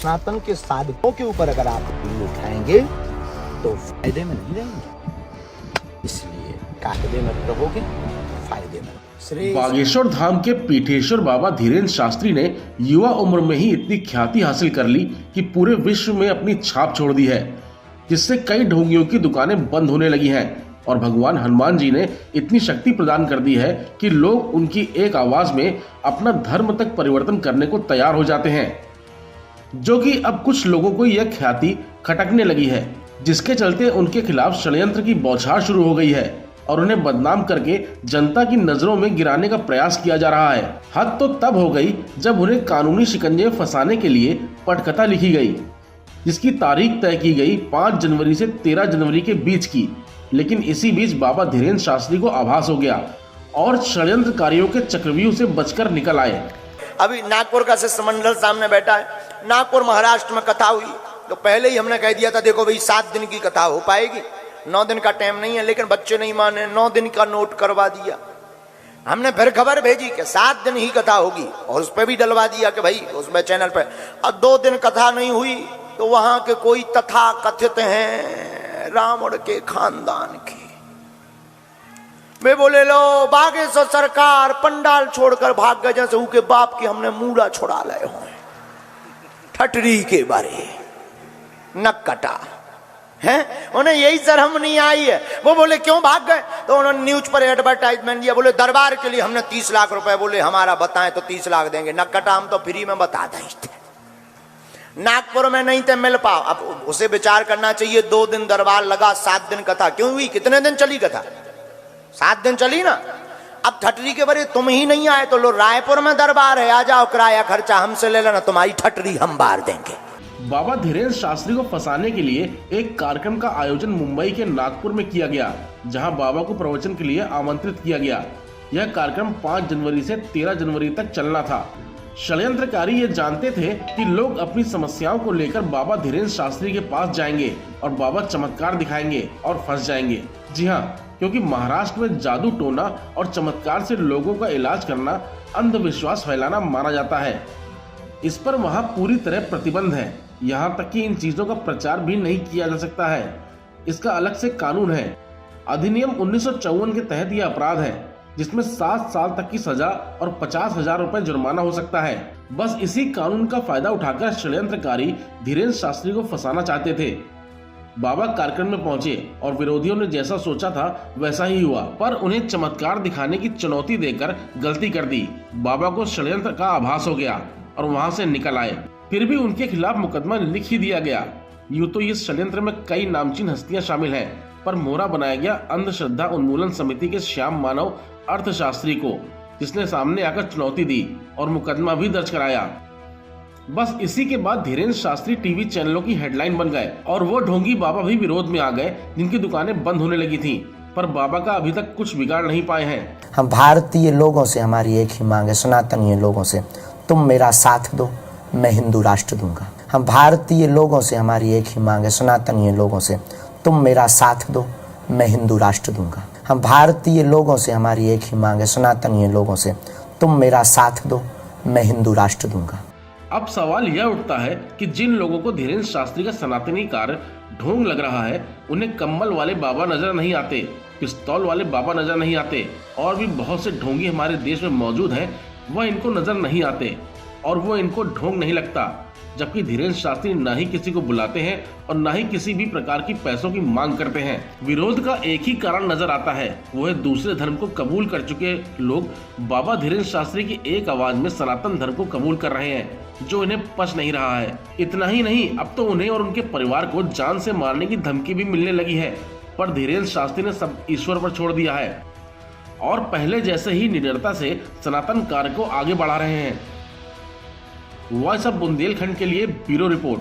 सनातन के साधकों के ऊपर अगर आप बिल उठाएंगे तो फायदे में नहीं रहेंगे, इसलिए कायदे में रहोगे, फायदे में। बागेश्वर धाम के पीठेश्वर बाबा धीरेन्द्र शास्त्री ने युवा उम्र में ही इतनी ख्याति हासिल कर ली कि पूरे विश्व में अपनी छाप छोड़ दी है, जिससे कई ढोंगियों की दुकानें बंद होने लगी हैं और भगवान हनुमान जी ने इतनी शक्ति प्रदान कर दी है कि लोग उनकी एक आवाज में अपना धर्म तक परिवर्तन करने को तैयार हो जाते हैं, जो कि अब कुछ लोगों को यह ख्याति खटकने लगी है, जिसके चलते उनके खिलाफ षड्यंत्र की बौछार शुरू हो गई है और उन्हें बदनाम करके जनता की नजरों में गिराने का प्रयास किया जा रहा है। हद तो तब हो गई जब उन्हें कानूनी शिकंजे में फंसाने के लिए पटकथा लिखी गई, जिसकी तारीख तय की गई 5 जनवरी से 13 जनवरी के बीच की। लेकिन इसी बीच बाबा धीरेन्द्र शास्त्री को आभास हो गया और षड्यंत्रकारियों के चक्रव्यूह से बचकर निकल आए। अभी नागपुर का शिष्टमंडल सामने बैठा है, नागपुर महाराष्ट्र में कथा हुई तो पहले ही हमने कह दिया था देखो भाई 7 दिन की कथा हो पाएगी, 9 दिन का टाइम नहीं है, लेकिन बच्चे नहीं माने, 9 दिन का नोट करवा दिया। हमने फिर खबर भेजी कि 7 दिन ही कथा होगी और उस पर भी डलवा दिया कि भाई उसमें चैनल पे। अब 2 दिन कथा नहीं हुई तो वहां के कोई तथा कथित हैं रावण के खानदान के, वे बोले लो बागेश्वर सरकार पंडाल छोड़कर भाग गए जैसे उनके बाप की हमने मूड़ा छुड़ा लाए हो। ठटरी के बारे नक कटा है, उन्हें यही शर्म नहीं आई है। वो बोले क्यों भाग गए, तो उन्होंने न्यूज पर एडवर्टाइजमेंट दिया, बोले दरबार के लिए हमने 30 लाख रुपए, बोले हमारा बताएं तो 30 लाख देंगे। नक कटा, हम तो फ्री में बता दें। नागपुर में नहीं थे मिल पाओ, अब उसे विचार करना चाहिए। 2 दिन दरबार लगा, 7 दिन कथा क्यों हुई? कितने दिन चली कथा? 7 दिन चली ना। अब ठटरी के बारे तुम ही नहीं आए तो लो रायपुर में दरबार है, आ जाओ, किराया खर्चा हमसे ले लेना, तुम्हारी ठटरी हम बार देंगे। बाबा धीरेन्द्र शास्त्री को फंसाने के लिए एक कार्यक्रम का आयोजन मुंबई के नागपुर में किया गया, जहां बाबा को प्रवचन के लिए आमंत्रित किया गया। यह कार्यक्रम 5 जनवरी से 13 जनवरी तक चलना था। षड्यंत्रकारी ये जानते थे कि लोग अपनी समस्याओं को लेकर बाबा धीरेन्द्र शास्त्री के पास जाएंगे और बाबा चमत्कार दिखाएंगे और फंस जाएंगे। जी हाँ, क्योंकि महाराष्ट्र में जादू टोना और चमत्कार से लोगों का इलाज करना अंधविश्वास फैलाना माना जाता है। इस पर वहाँ पूरी तरह प्रतिबंध है, यहाँ तक कि इन चीजों का प्रचार भी नहीं किया जा सकता है। इसका अलग से कानून है। अधिनियम 1954 के तहत यह अपराध है, जिसमें 7 साल तक की सजा और 50,000 रुपए जुर्माना हो सकता है। बस इसी कानून का फायदा उठाकर षड्यंत्रकारी धीरेन्द्र शास्त्री को फंसाना चाहते थे। बाबा कार्यक्रम में पहुंचे और विरोधियों ने जैसा सोचा था वैसा ही हुआ, पर उन्हें चमत्कार दिखाने की चुनौती देकर गलती कर दी। बाबा को षड्यंत्र का आभास हो गया और वहां से निकल आए। फिर भी उनके खिलाफ मुकदमा लिख ही दिया गया। यूं तो इस षड्यंत्र में कई नामचीन हस्तियां शामिल हैं, पर मोहरा बनाया गया अंधश्रद्धा उन्मूलन समिति के श्याम मानव अर्थशास्त्री को, जिसने सामने आकर चुनौती दी और मुकदमा भी दर्ज कराया। बस इसी के बाद धीरेन्द्र शास्त्री टीवी चैनलों की हेडलाइन बन गए और वो ढोंगी बाबा भी विरोध में आ गए, जिनकी दुकानें बंद होने लगी थीं, पर बाबा का अभी तक कुछ बिगाड़ नहीं पाए हैं। हम भारतीय लोगों से हमारी एक ही मांग है, सनातनीय लोगों से, तुम मेरा साथ दो, मैं हिंदू राष्ट्र दूंगा। हम भारतीय लोगों से हमारी एक ही मांग है, सनातनीय लोगों से, तुम मेरा साथ दो, मैं हिंदू राष्ट्र दूंगा। हम भारतीय लोगों से हमारी एक ही मांग है, सनातनीय लोगों से, तुम मेरा साथ दो, मैं हिंदू राष्ट्र दूंगा। अब सवाल यह उठता है कि जिन लोगों को धीरेन्द्र शास्त्री का सनातनी कार्य ढोंग लग रहा है, उन्हें कम्बल वाले बाबा नजर नहीं आते, पिस्तौल वाले बाबा नजर नहीं आते, और भी बहुत से ढोंगी हमारे देश में मौजूद हैं, वह इनको नजर नहीं आते और वो इनको ढोंग नहीं लगता। जबकि धीरेन्द्र शास्त्री न ही किसी को बुलाते हैं और न ही किसी भी प्रकार की पैसों की मांग करते हैं। विरोध का एक ही कारण नजर आता है, वो है दूसरे धर्म को कबूल कर चुके लोग बाबा धीरेन्द्र शास्त्री की एक आवाज में सनातन धर्म को कबूल कर रहे हैं, जो इन्हें पच नहीं रहा है। इतना ही नहीं, अब तो उन्हें और उनके परिवार को जान से मारने की धमकी भी मिलने लगी है। पर धीरेन्द्र शास्त्री ने सब ईश्वर पर छोड़ दिया है और पहले जैसे ही निडरता से सनातन कार्य को आगे बढ़ा रहे हैं। वॉइस ऑफ बुंदेलखंड के लिए ब्यूरो रिपोर्ट।